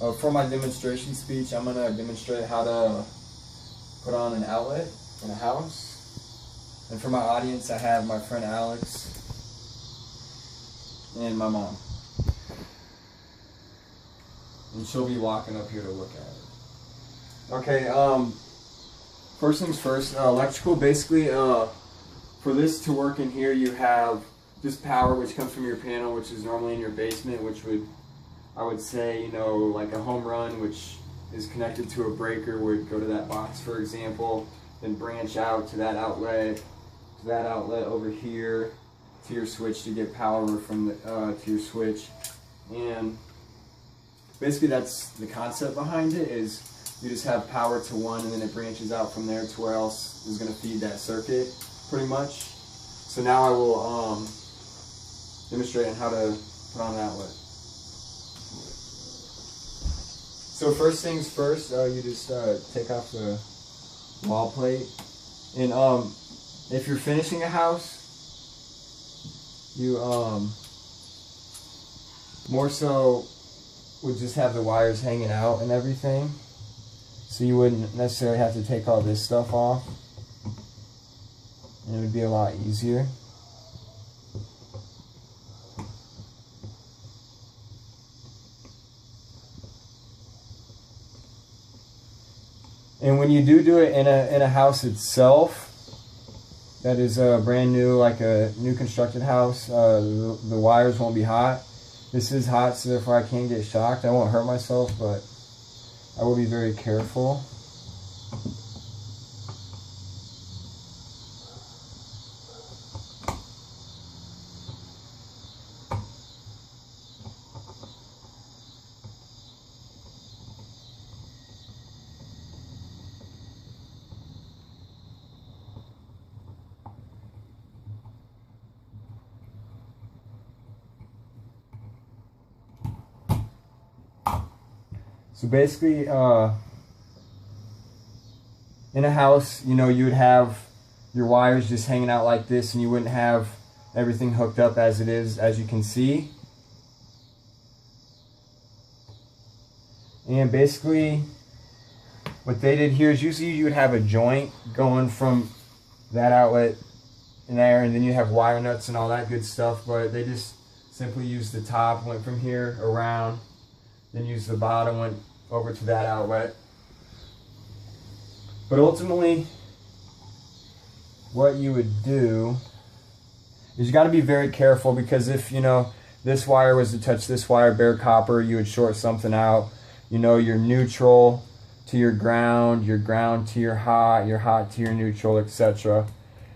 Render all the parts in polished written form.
For my demonstration speech, I'm going to demonstrate how to put on an outlet in a house. And for my audience, I have my friend Alex and my mom. And she'll be walking up here to look at it. Okay, first things first, electrical, basically, for this to work in here, you have just power, which comes from your panel, which is normally in your basement, which would, I would say, you know, like a home run, which is connected to a breaker, would go to that box, for example, then branch out to that outlet over here, to your switch to get power from the, to your switch. And basically that's the concept behind it, is you just have power to one and then it branches out from there to where else is going to feed that circuit, pretty much. So now I will demonstrate on how to put on an outlet. So first things first, you just take off the wall plate. And if you're finishing a house, you more so would just have the wires hanging out and everything. So you wouldn't necessarily have to take all this stuff off. And it would be a lot easier. And when you do it in a house itself, that is brand new, like a new constructed house, the wires won't be hot. This is hot, so therefore I can't get shocked. I won't hurt myself, but I will be very careful. So basically, in a house, you know, you would have your wires just hanging out like this, and you wouldn't have everything hooked up as it is, as you can see. And basically, what they did here is usually you would have a joint going from that outlet in there, and then you have wire nuts and all that good stuff, but they just simply used the top, went from here around, then used the bottom, went over to that outlet. But ultimately, what you would do is you got to be very careful, because if, you know, this wire was to touch this wire, bare copper, you would short something out. You know, your neutral to your ground to your hot to your neutral, etc.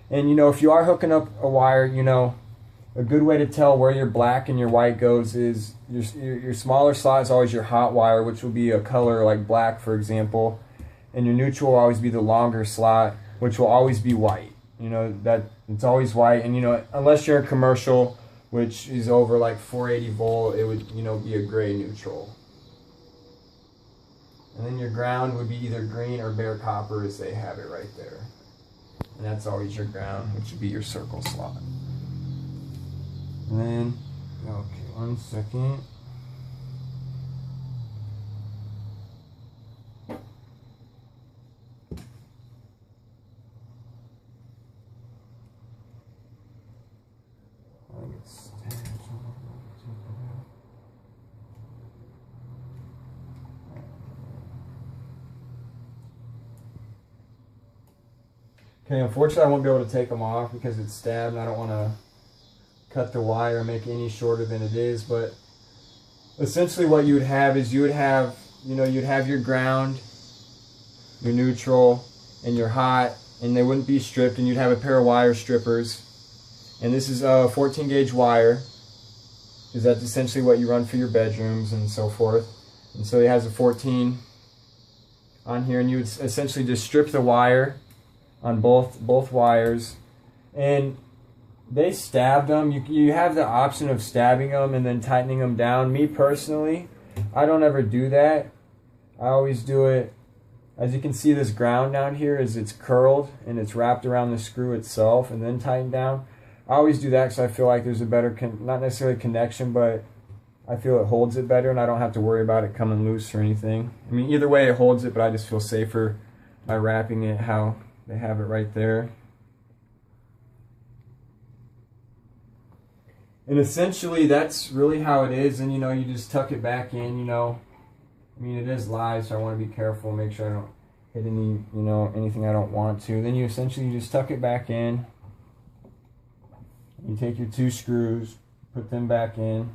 And, you know, if you are hooking up a wire, you know, a good way to tell where your black and your white goes is your smaller slot is always your hot wire, which will be a color like black, for example. And your neutral will always be the longer slot, which will always be white. You know, that it's always white. And, you know, unless you're a commercial, which is over like 480 volt, it would, you know, be a gray neutral. And then your ground would be either green or bare copper, as they have it right there. And that's always your ground, which would be your circle slot. And then, okay, 1 second. Okay, unfortunately I won't be able to take them off because it's stabbed, and I don't want to cut the wire and make it any shorter than it is. But essentially what you would have is you would have, you know, you'd have your ground, your neutral, and your hot, and they wouldn't be stripped, and you'd have a pair of wire strippers. And this is a 14 gauge wire, because that's essentially what you run for your bedrooms and so forth. And so it has a 14 on here, and you would essentially just strip the wire on both wires. And they stabbed them. You have the option of stabbing them and then tightening them down. Me personally, I don't ever do that. I always do it, as you can see, this ground down here is it's curled and it's wrapped around the screw itself and then tightened down. I always do that because I feel like there's a better, not necessarily connection, but I feel it holds it better and I don't have to worry about it coming loose or anything. I mean, either way it holds it, but I just feel safer by wrapping it how they have it right there. And essentially that's really how it is. And you know, you just tuck it back in, you know. I mean, it is live, so I want to be careful, make sure I don't hit any, you know, anything I don't want to. Then you essentially just tuck it back in. You take your 2 screws, put them back in.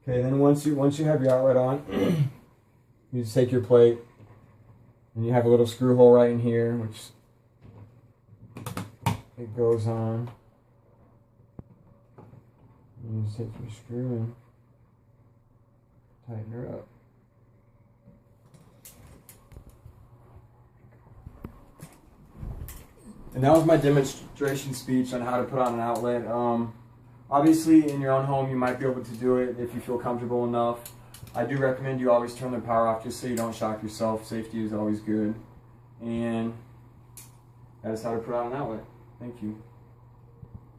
Okay, then once you have your outlet on, you just take your plate and you have a little screw hole right in here, which it goes on. You just take your screw and tighten her up. And that was my demonstration speech on how to put on an outlet. Obviously, in your own home, you might be able to do it if you feel comfortable enough. I do recommend you always turn the power off just so you don't shock yourself. Safety is always good. And that is how to put on an outlet. Thank you.